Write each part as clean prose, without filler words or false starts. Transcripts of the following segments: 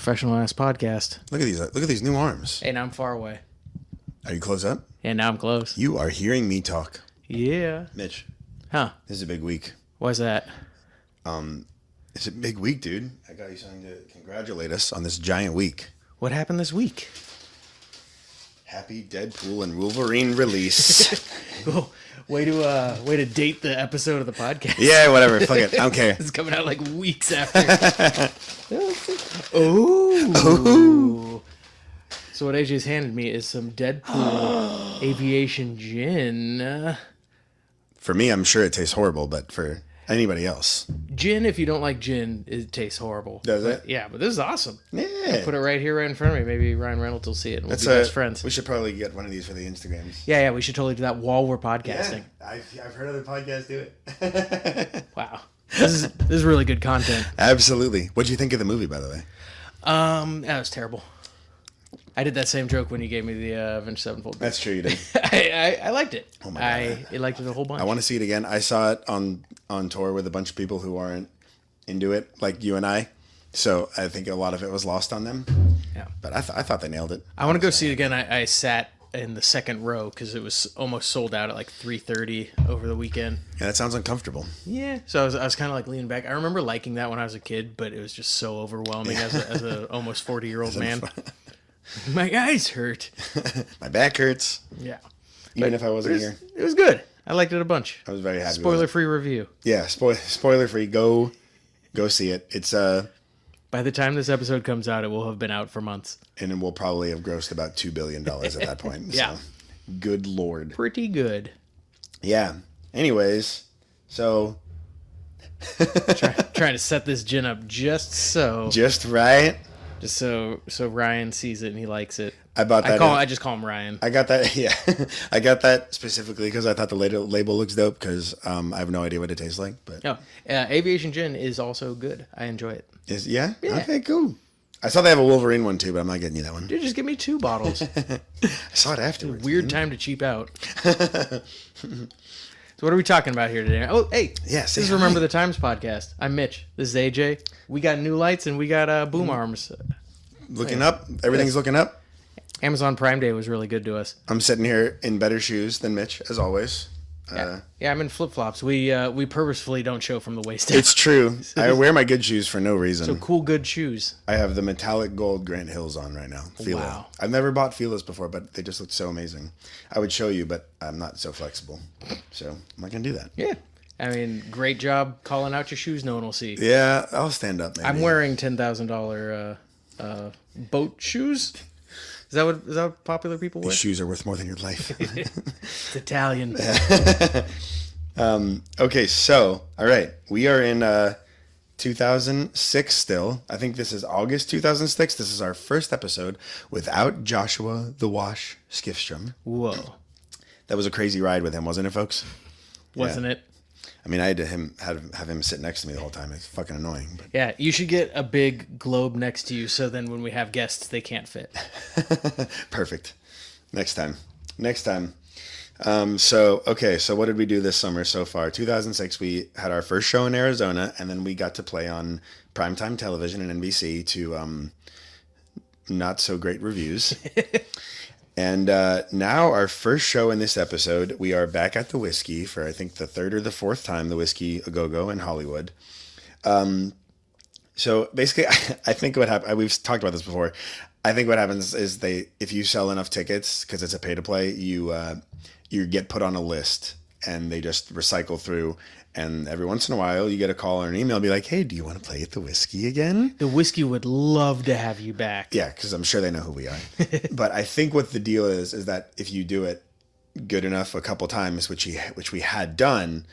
professional ass podcast. Look at these new arms. Hey, now I'm far away. Are you close up? And now I'm close. You are hearing me talk. Yeah. Mitch. Huh. This is a big week. Why's that? It's a big week, dude. I got you something to congratulate us on this giant week. What happened this week? Happy Deadpool and Wolverine release. Cool. Way to date the episode of the podcast. Yeah, whatever. Fuck it. I don't care. It's coming out like weeks after. Oh. So what AJ's handed me is some Deadpool aviation gin. For me, I'm sure it tastes horrible, but for anybody else. Gin, if you don't like gin, it tastes horrible. Does it? Yeah, but this is awesome. Yeah. I'll put it right here, right in front of me. Maybe Ryan Reynolds will see it and we'll be best friends. We should probably get one of these for the Instagrams. Yeah, we should totally do that while we're podcasting. Yeah, I've heard other podcasts do it. Wow. This is really good content. Absolutely. What'd you think of the movie, by the way? That was terrible. I did that same joke when you gave me the Avenged Sevenfold. That's true, you did. I liked it. Oh my God. I liked it a whole bunch. I want to see it again. I saw it on tour with a bunch of people who aren't into it, like you and I. So I think a lot of it was lost on them. Yeah. But I thought they nailed it. I want to go see it again. I sat in the second row because it was almost sold out at like 3:30 over the weekend. Yeah, that sounds uncomfortable. Yeah. So I was kind of like leaning back. I remember liking that when I was a kid, but it was just so overwhelming as a almost 40-year-old man. My eyes hurt. My back hurts. Yeah. Even if I wasn't here. It was good. I liked it a bunch. I was very happy. Spoiler-free review. Yeah, spoiler free. Go see it. It's By the time this episode comes out, it will have been out for months. And it will probably have grossed about $2 billion at that point. Yeah. So, good Lord. Pretty good. Yeah. Anyways, so Trying to set this gin up just right. Just so Ryan sees it and he likes it. I bought that. I just call him Ryan. I got that. Yeah, I got that specifically because I thought the label looks dope. Because I have no idea what it tastes like. But aviation gin is also good. I enjoy it. Yeah. Okay. Cool. I saw they have a Wolverine one too, but I'm not getting you that one. Dude, just give me 2 bottles. I saw it afterwards. Weird time to cheap out. So what are we talking about here today? Oh, hey. Yes. This is Remember the Times podcast. I'm Mitch. This is AJ. We got new lights and we got boom arms. Looking up. Everything's looking up. Amazon Prime Day was really good to us. I'm sitting here in better shoes than Mitch, as always. Yeah, I'm in flip-flops. We purposefully don't show from the waist down. It's true. I wear my good shoes for no reason. So cool, good shoes. I have the metallic gold Grant Hills on right now. Fila. Wow. I've never bought Fila's before, but they just look so amazing. I would show you, but I'm not so flexible. So I'm not going to do that. Yeah. I mean, great job calling out your shoes no one will see. Yeah, I'll stand up, maybe. I'm wearing $10,000 boat shoes. Is that what popular people wear? These shoes are worth more than your life. It's Italian. Okay, so, all right. We are in 2006 still. I think this is August 2006. This is our first episode without Joshua the Wash Skifstrom. Whoa. That was a crazy ride with him, wasn't it, folks? Wasn't it? I mean, I had to have him sit next to me the whole time. It's fucking annoying. But. Yeah, you should get a big globe next to you so then when we have guests, they can't fit. Perfect. Next time. So what did we do this summer so far? 2006, we had our first show in Arizona, and then we got to play on primetime television and NBC to not so great reviews. And now our first show in this episode, we are back at the Whiskey for I think the 3rd or the 4th time, the Whiskey A Go-Go in Hollywood. So basically, I think what happened, we've talked about this before. I think what happens is if you sell enough tickets, because it's a pay to play, you get put on a list and they just recycle through. And every once in a while, you get a call or an email, be like, "Hey, do you want to play at the Whiskey again?" The Whiskey would love to have you back. Yeah, because I'm sure they know who we are. But I think what the deal is that if you do it good enough a couple times, which we had done,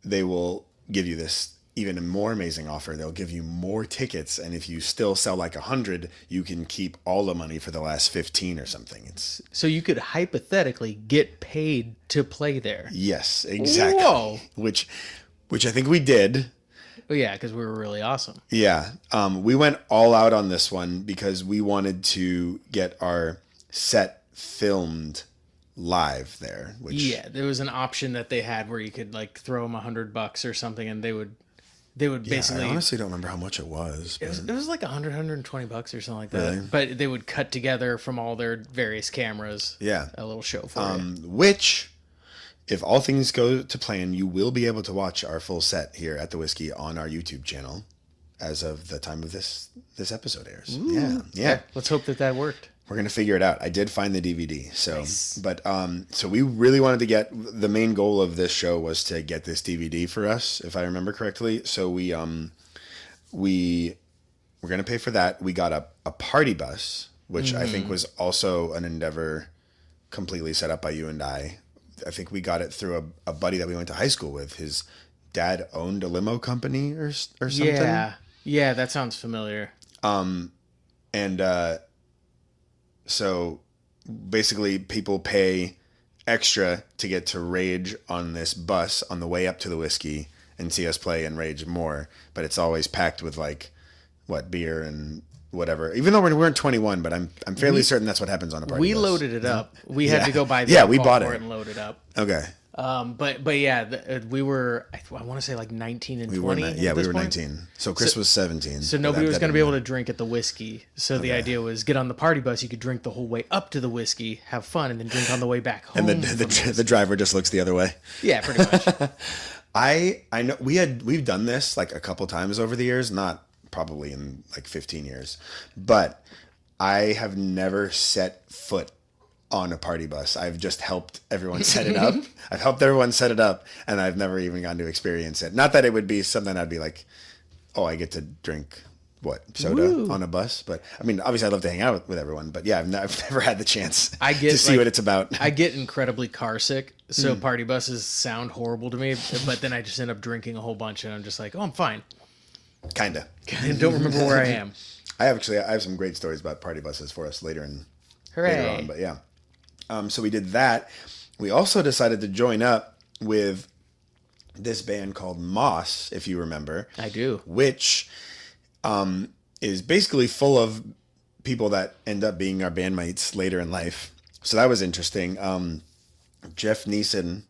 they will give you this even more amazing offer. They'll give you more tickets, and if you still sell like 100, you can keep all the money for the last 15 or something. So you could hypothetically get paid to play there. Yes, exactly. Whoa. Which I think we did. Well, yeah, because we were really awesome. Yeah. We went all out on this one because we wanted to get our set filmed live there. Which Yeah, there was an option that they had where you could like throw them $100 or something, and they would They would Yeah, basically. I honestly don't remember how much it was. It was like $120 or something like that. Really? But they would cut together from all their various cameras. Yeah. A little show for you. Which, if all things go to plan, you will be able to watch our full set here at the Whiskey on our YouTube channel as of the time of this episode airs. Ooh. Yeah. Let's hope that worked. We're gonna figure it out. I did find the DVD, so Nice. but so we really wanted to get, the main goal of this show was to get this DVD for us, if I remember correctly. So we were gonna pay for that. We got a party bus, which I think was also an endeavor completely set up by you and I. I think we got it through a buddy that we went to high school with. His dad owned a limo company or something. Yeah, that sounds familiar. So basically people pay extra to get to rage on this bus on the way up to the Whiskey and see us play and rage more. But it's always packed with like, beer and whatever. Even though we weren't 21, but I'm fairly certain that's what happens on a party We bus. Loaded it up. We had to go buy we bought it and load it up. Okay. But yeah, we were, I want to say like 19 and 20. We were 19. So Chris was 17. So nobody was going to be able to drink at the Whiskey. So the idea was get on the party bus. You could drink the whole way up to the Whiskey, have fun, and then drink on the way back home. And the driver just looks the other way. Yeah, pretty much. I know we've done this like a couple times over the years, not probably in like 15 years, but I have never set foot on a party bus. I've just helped everyone set it up. I've helped everyone set it up, and I've never even gotten to experience it. Not that it would be something I'd be like, oh, I get to drink soda on a bus. But I mean, obviously I'd love to hang out with everyone, but yeah, I've never had the chance to see what it's about. I get incredibly car sick, so party buses sound horrible to me, but then I just end up drinking a whole bunch, and I'm just like, oh, I'm fine. Kinda. I don't remember where I am. I have some great stories about party buses for us later on, but yeah. So we did that. We also decided to join up with this band called Moss, if you remember. I do. Which is basically full of people that end up being our bandmates later in life. So that was interesting. Jeff Neeson,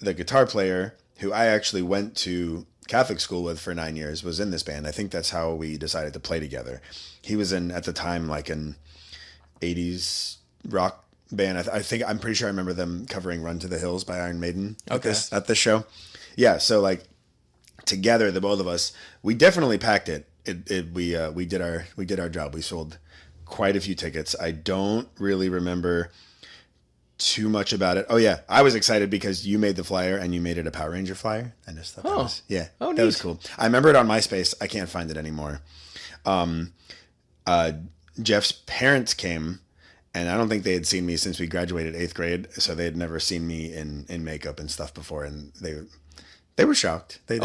the guitar player, who I actually went to Catholic school with for 9 years, was in this band. I think that's how we decided to play together. He was in, at the time, like an 80s rock band. I'm pretty sure I remember them covering Run to the Hills by Iron Maiden at this show. Yeah, so like together, the both of us, we definitely packed it. We did our job. We sold quite a few tickets. I don't really remember too much about it. Oh yeah, I was excited because you made the flyer and you made it a Power Ranger flyer. I just thought that was cool. I remember it on MySpace. I can't find it anymore. Jeff's parents came, and I don't think they had seen me since we graduated 8th grade, so they had never seen me in makeup and stuff before, and they were shocked. I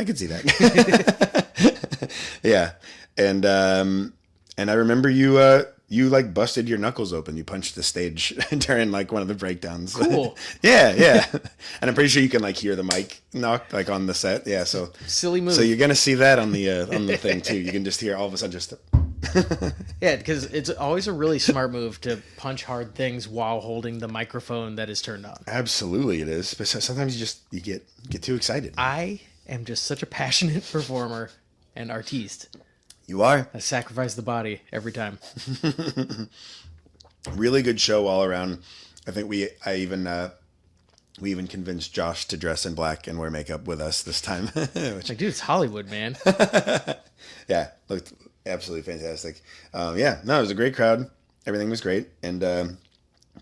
could see that. Yeah, and I remember you like busted your knuckles open. You punched the stage during like one of the breakdowns. Cool. yeah. And I'm pretty sure you can like hear the mic knock like on the set. Yeah. So silly move. So you're gonna see that on the thing too. You can just hear all of a sudden just. Yeah, because it's always a really smart move to punch hard things while holding the microphone that is turned on. Absolutely, it is. But sometimes you get too excited. I am just such a passionate performer and artiste. You are. I sacrifice the body every time. Really good show all around. I think we even convinced Josh to dress in black and wear makeup with us this time. Like, dude, it's Hollywood, man. Yeah, looked absolutely fantastic. It was a great crowd. Everything was great, and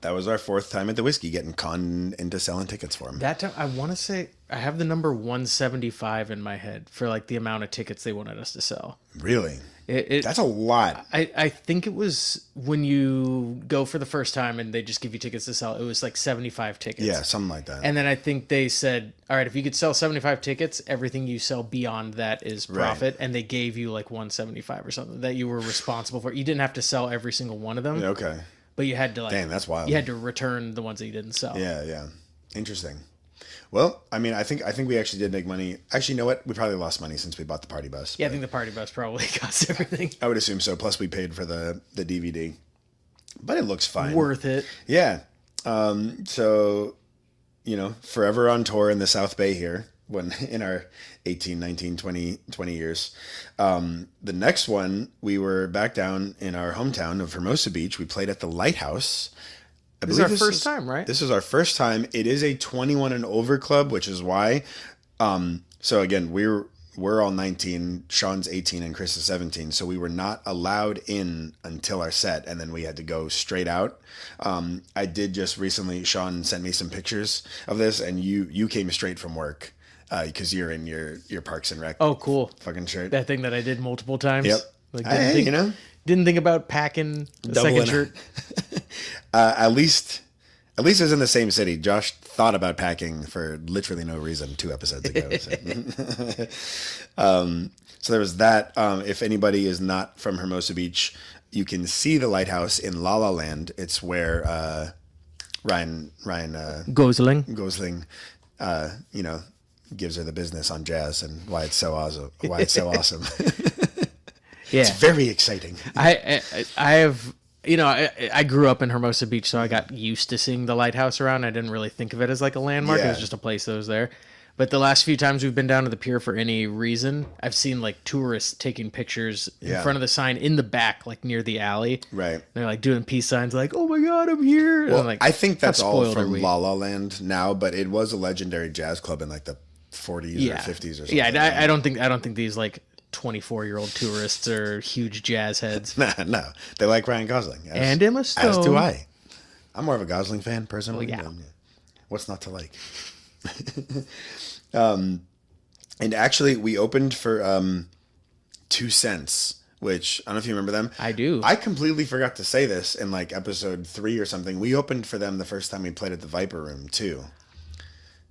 that was our 4th time at the Whiskey, getting conned into selling tickets for him. That time, I want to say I have the number 175 in my head for like the amount of tickets they wanted us to sell. Really? That's a lot. I think it was when you go for the first time and they just give you tickets to sell. It was like 75 tickets. Yeah, something like that. And then I think they said, all right, if you could sell 75 tickets, everything you sell beyond that is profit. Right. And they gave you like 175 or something that you were responsible for. You didn't have to sell every single one of them. Yeah, okay. But you had to like... Dang, that's wild. You had to return the ones that you didn't sell. Yeah. Interesting. Well, I mean, I think we actually did make money. Actually, you know what? We probably lost money since we bought the party bus. Yeah, I think the party bus probably cost everything. I would assume so. Plus, we paid for the DVD. But it looks fine. Worth it. Yeah. So, forever on tour in the South Bay here. when in our 18, 19, 20 years. The next one, we were back down in our hometown of Hermosa Beach. We played at the Lighthouse. This is our first time, right? This is our first time. It is a 21 and over club, which is why. So again, we're all 19. Sean's 18 and Chris is 17. So we were not allowed in until our set, and then we had to go straight out. I did just recently. Sean sent me some pictures of this, and you came straight from work because you're in your Parks and Rec. Oh, cool! Fucking shirt. That thing that I did multiple times. Yep. Like Didn't think about packing a second shirt. At least it was in the same city. Josh thought about packing for literally no reason 2 episodes ago. So there was that. If anybody is not from Hermosa Beach, you can see the Lighthouse in La La Land. It's where Ryan Gosling, gives her the business on jazz and why it's so awesome. Yeah, it's very exciting. I have. I grew up in Hermosa Beach, so I got used to seeing the lighthouse around. I didn't really think of it as like a landmark. Yeah. It was just a place that was there. But the last few times we've been down to the pier for any reason, I've seen like tourists taking pictures in front of the sign in the back, like near the alley. Right. And they're like doing peace signs like, oh my God, I'm here. Well, I'm like, I think that's all spoiled from La La Land now, but it was a legendary jazz club in like the 40s or 50s or something. Yeah, I don't think these like 24-year-old tourists are huge jazz heads. No. They like Ryan Gosling. And Emma Stone. As do I. I'm more of a Gosling fan, personally. Well, yeah. What's not to like? And actually, we opened for 2 Cents, which, I don't know if you remember them. I do. I completely forgot to say this in like episode 3 or something. We opened for them the first time we played at the Viper Room, too.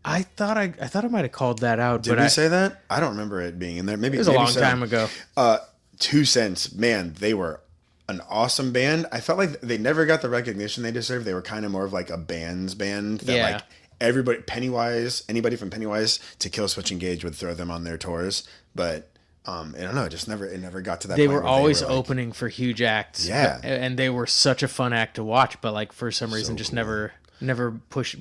I thought I might have called that out. Did we say that? I don't remember it being in there. Maybe it was a long time ago. 2 Cents, man, they were an awesome band. I felt like they never got the recognition they deserved. They were kind of more of like a band's band that like everybody, anybody from Pennywise to Killswitch Engage would throw them on their tours. But I don't know, it never got to that point. They were always opening for huge acts. Yeah. And they were such a fun act to watch, but like for some reason just never push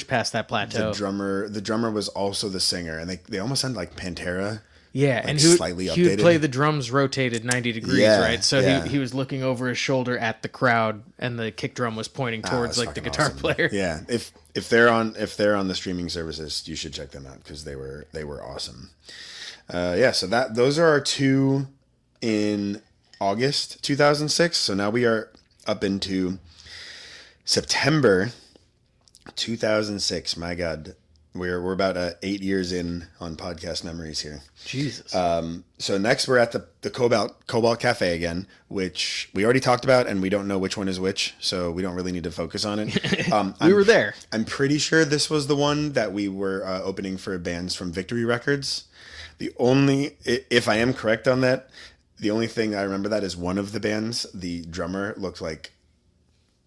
past that plateau. The drummer was also the singer, and they almost sounded like Pantera. Yeah, like and slightly he would updated. play the drums rotated 90 degrees, right? So he was looking over his shoulder at the crowd, and the kick drum was pointing towards like the guitar player. Yeah, if they're on the streaming services, you should check them out because they were awesome. So those are our 2 in August 2006. So now we are up into September 2006. My God, we're about 8 years in on podcast memories here. Jesus. So next we're at the Cobalt Cafe again, which we already talked about, and we don't know which one is which, so we don't really need to focus on it. We were there. I'm pretty sure this was the one that we were opening for bands from Victory Records. If I am correct on that, the only thing I remember that is one of the bands, the drummer looked like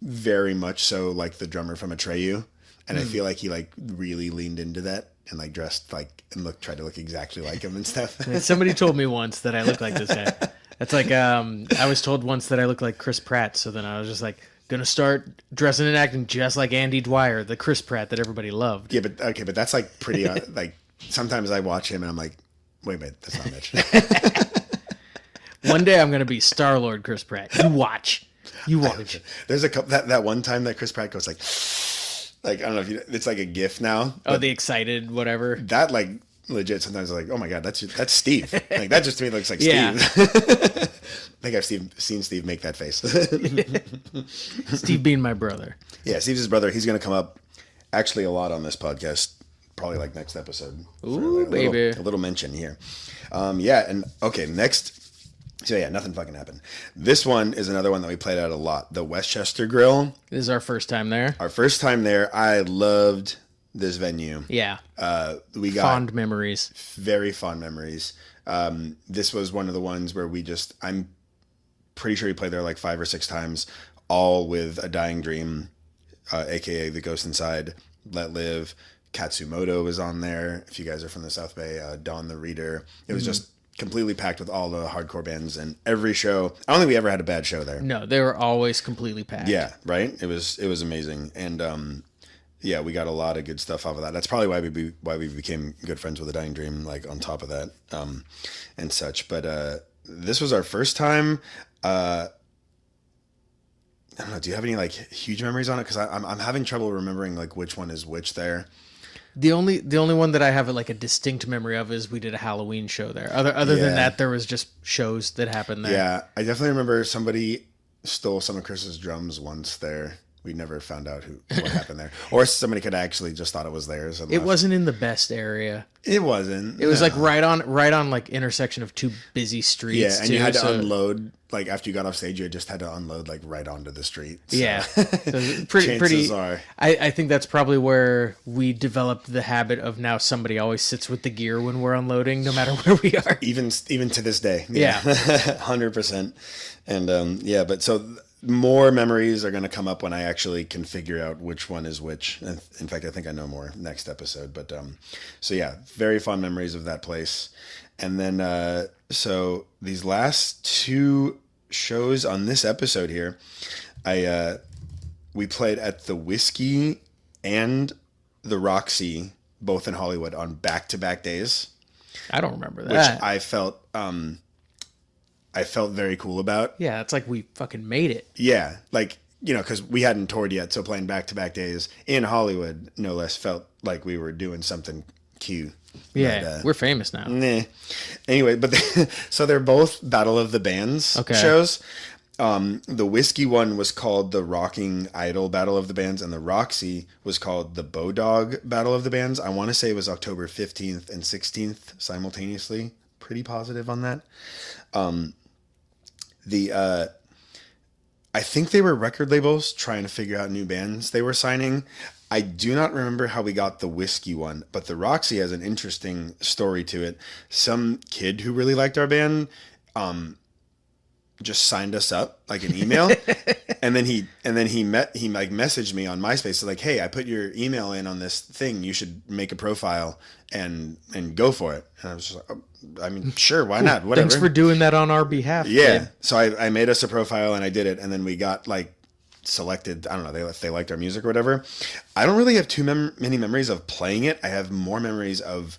very much so like the drummer from Atreyu. And I feel like he like really leaned into that and like dressed like and tried to look exactly like him and stuff. Somebody told me once that I look like this guy. That's like I was told once that I look like Chris Pratt. So then I was just like gonna start dressing and acting just like Andy Dwyer, the Chris Pratt that everybody loved. Yeah, but that's like pretty like sometimes I watch him and I'm like, wait a minute, that's not Mitch. One day I'm gonna be Star-Lord Chris Pratt. You watch. There's a couple that one time that Chris Pratt goes like I don't know if it's like a GIF now. Oh, the excited whatever. That like legit sometimes I'm like, oh my God, that's Steve. Like that just to me looks like yeah. Steve. I think I've seen Steve make that face. Steve being my brother. Yeah, Steve's his brother. He's gonna come up actually a lot on this podcast. Probably like next episode. Ooh, baby. A little mention here. And okay, next. So yeah, nothing fucking happened. This one is another one that we played at a lot. The Westchester Grill. This is our first time there. Our first time there. I loved this venue. Yeah. We got fond memories. Very fond memories. This was one of the ones where I'm pretty sure we played there like 5 or 6 times, all with A Dying Dream, aka The Ghost Inside, Let Live. Katsumoto was on there. If you guys are from the South Bay, Dawn the Reader. It was just completely packed with all the hardcore bands, and every show. I don't think we ever had a bad show there. No, they were always completely packed. Yeah, right. It was amazing, and yeah, we got a lot of good stuff off of that. That's probably why we became good friends with the Dying Dream. Like on top of that, and such. But this was our first time. I don't know. Do you have any like huge memories on it? Because I'm having trouble remembering like which one is which there. The only one that I have like a distinct memory of is we did a Halloween show there. Other than that, there was just shows that happened there. Yeah, I definitely remember somebody stole some of Chris's drums once there. We never found out what happened there, or somebody could actually just thought it was theirs. And It left. wasn't in the best area. It wasn't. It was like right on like intersection of two busy streets. Yeah, and too, you had to unload like after you got off stage. You just had to unload like right onto the street. So. Yeah, so pretty. Are. I think that's probably where we developed the habit of now somebody always sits with the gear when we're unloading, no matter where we are. Even to this day. Yeah, 100%. And yeah, but so. More memories are going to come up when I actually can figure out which one is which. In fact, I think I know more next episode. But so yeah, very fond memories of that place. And then so these last two shows on this episode here, we played at the Whiskey and the Roxy, both in Hollywood, on back-to-back days. I don't remember that. Which I felt very cool about. Yeah, it's like we fucking made it. Yeah, like, you know, because we hadn't toured yet, so playing back-to-back days in Hollywood, no less, felt like we were doing something cute. Yeah, but, we're famous now. Nah. Anyway, but so they're both Battle of the Bands shows. The Whiskey one was called the Rocking Idol Battle of the Bands, and the Roxy was called the Bodog Battle of the Bands. I want to say it was October 15th and 16th simultaneously. Pretty positive on that. I think they were record labels trying to figure out new bands they were signing. I do not remember how we got the Whiskey one, but the Roxy has an interesting story to it. Some kid who really liked our band, just signed us up like an email, and then he like messaged me on MySpace, so like, hey, I put your email in on this thing. You should make a profile and go for it. And I was just like, oh, I mean, sure, why not? Whatever. Thanks for doing that on our behalf. Yeah. Kid. So I made us a profile and I did it, and then we got like selected. I don't know. They liked our music or whatever. I don't really have too many memories of playing it. I have more memories of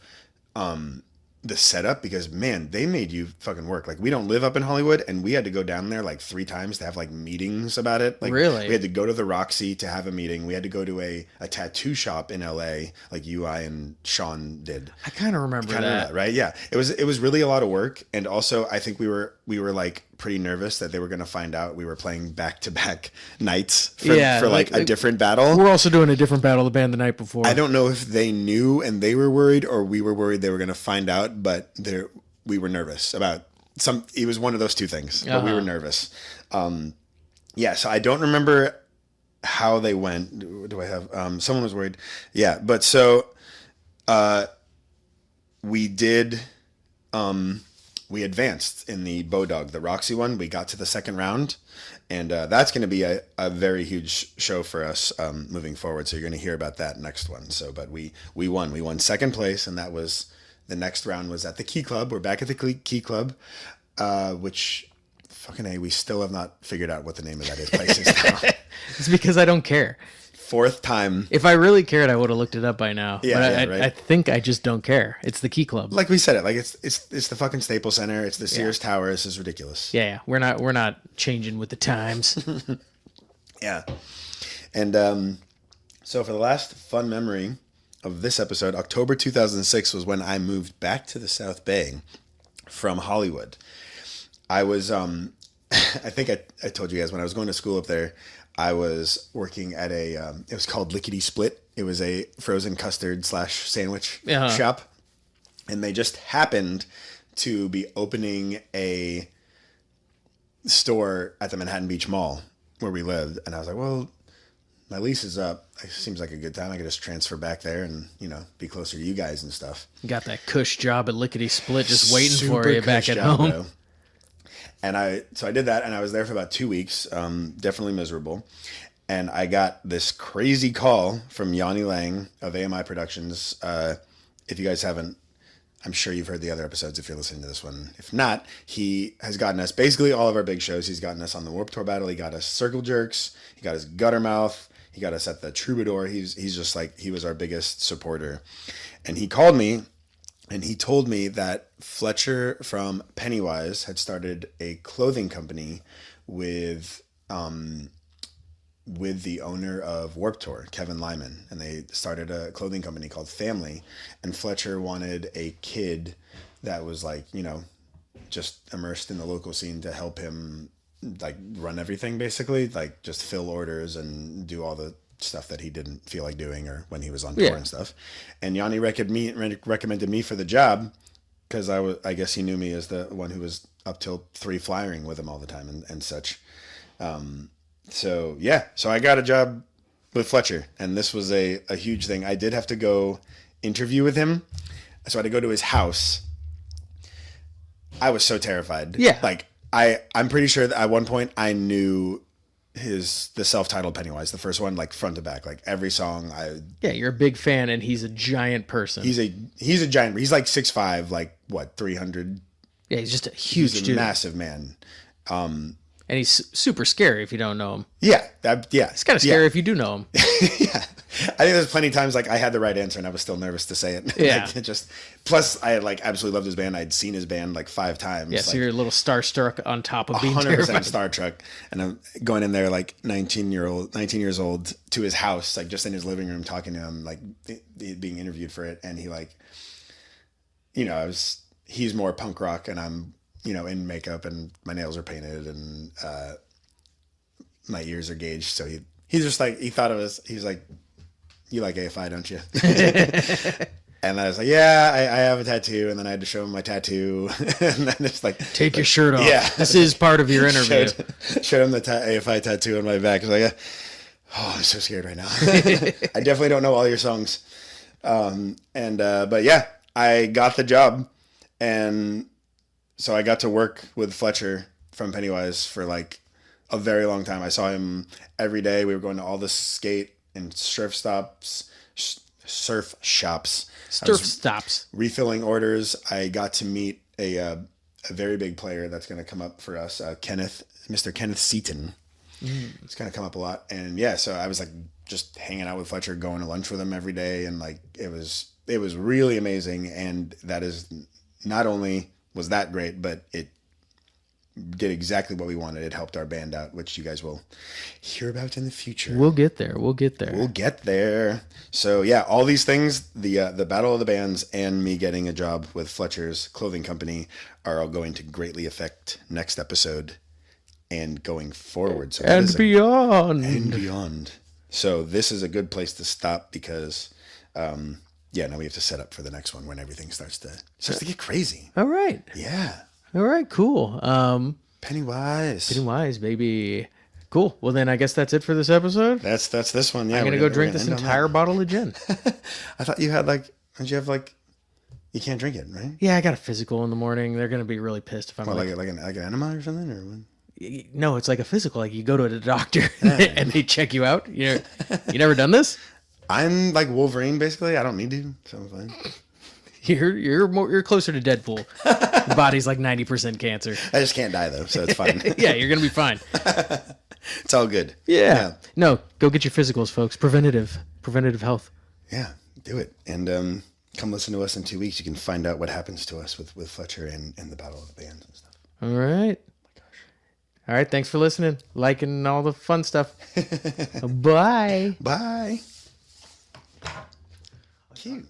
the setup, because man, they made you fucking work. Like, we don't live up in Hollywood, and we had to go down there like 3 times to have like meetings about it. Like, really? We had to go to the Roxy to have a meeting. We had to go to a tattoo shop in LA, like you, I, and Sean did. I kind of remember that. Right? Yeah. It was really a lot of work, and also I think we were like pretty nervous that they were going to find out we were playing back-to-back nights for like a different battle. We're also doing a different battle of the band the night before. I don't know if they knew and they were worried, or we were worried they were going to find out, but we were nervous about it was one of those two things, but we were nervous. Yeah, so I don't remember how they went. Do I have, someone was worried. Yeah. But so, we did, we advanced in the Bodog, the Roxy one. We got to the second round, and that's going to be a very huge show for us moving forward. So you're going to hear about that next one. So, but we won. We won second place, and that was the next round was at the Key Club. We're back at the Key Club, which fucking A, we still have not figured out what the name of that place is now. It's because I don't care. 4th time. If I really cared, I would have looked it up by now. Yeah, but right. I think I just don't care. It's the Key Club. Like we said it, like it's the fucking Staples Center. It's the Sears Tower. This is ridiculous. Yeah. We're not changing with the times. Yeah. And so for the last fun memory of this episode, October 2006 was when I moved back to the South Bay from Hollywood. I was, I think I told you guys when I was going to school up there, I was working at it was called Lickety Split. It was a frozen custard / sandwich shop. And they just happened to be opening a store at the Manhattan Beach Mall where we lived. And I was like, well, my lease is up. It seems like a good time. I could just transfer back there and, be closer to you guys and stuff. You got that cush job at Lickety Split just waiting Super for you back at home. Bro. And I did that, and I was there for about 2 weeks, definitely miserable. And I got this crazy call from Yanni Lang of AMI Productions. If you guys haven't, I'm sure you've heard the other episodes if you're listening to this one. If not, he has gotten us basically all of our big shows. He's gotten us on the Warped Tour battle. He got us Circle Jerks. He got us Guttermouth. He got us at the Troubadour. He's just like, he was our biggest supporter. And he called me and he told me that Fletcher from Pennywise had started a clothing company with the owner of Warped Tour, Kevin Lyman, and they started a clothing company called Family. And Fletcher wanted a kid that was like, you know, just immersed in the local scene to help him like run everything, basically, like just fill orders and do all the stuff that he didn't feel like doing or when he was on tour and stuff. And Yanni recommended me for the job because I guess he knew me as the one who was up till 3 flying with him all the time and such. So I got a job with Fletcher, and this was a huge thing. I did have to go interview with him, so I had to go to his house. I was so terrified. Yeah. Like I'm pretty sure that at one point I knew the self-titled Pennywise, the first one, like front to back, like every song. Yeah, you're a big fan, and he's a giant person. He's a giant. He's like 6'5", like what, 300. Yeah, he's just a huge dude. Massive man. And he's super scary if you don't know him. Yeah. It's kind of scary if you do know him. Yeah. I think there's plenty of times like I had the right answer and I was still nervous to say it. Yeah. Like, plus I like absolutely loved his band. I'd seen his band like 5 times. Yeah, so you're a little starstruck on top of being 100% terrified. Star Trek. And I'm going in there like 19 years old to his house, like just in his living room talking to him, like being interviewed for it. And he like, you know, he's more punk rock and I'm, you know, in makeup and my nails are painted and my ears are gauged. So he's just like, he thought of us, he's like, you like AFI, don't you? And I was like, yeah, I have a tattoo. And then I had to show him my tattoo. And then it's like, take your shirt off. Yeah. This is part of your interview. Showed him the AFI tattoo on my back. I was like, oh, I'm so scared right now. I definitely don't know all your songs. But yeah, I got the job. And so I got to work with Fletcher from Pennywise for like a very long time. I saw him every day. We were going to all the skate and surf shops, refilling orders. I got to meet a very big player that's going to come up for us, Mr. Kenneth Seaton. It's going to come up a lot. And yeah, so I was like just hanging out with Fletcher, going to lunch with him every day. And like, it was really amazing. And that is not only was that great, but it did exactly what we wanted. It helped our band out, which you guys will hear about in the future. We'll get there. So yeah, all these things, the Battle of the Bands and me getting a job with Fletcher's clothing company are all going to greatly affect next episode and going forward. So beyond. So this is a good place to stop because, now we have to set up for the next one when everything starts to get crazy. All right. Yeah. All right, cool. Pennywise, baby. Cool. Well, then I guess that's it for this episode. That's this one. Yeah, I'm gonna go drink this entire bottle of gin. I thought you had you can't drink it, right? Yeah, I got a physical in the morning. They're gonna be really pissed if I'm like an enema or something, or what? No, it's like a physical. Like you go to the doctor and they check you out. You never done this? I'm like Wolverine, basically. I don't need to, so I'm fine. You're closer to Deadpool. Your body's like 90% cancer. I just can't die though, so it's fine. Yeah, you're gonna be fine. It's all good. Yeah. No, go get your physicals, folks. Preventative health. Yeah, do it. And come listen to us in 2 weeks. You can find out what happens to us with Fletcher and the Battle of the Bands and stuff. All right. Oh my gosh. All right. Thanks for listening, liking all the fun stuff. Bye. Bye. Cute.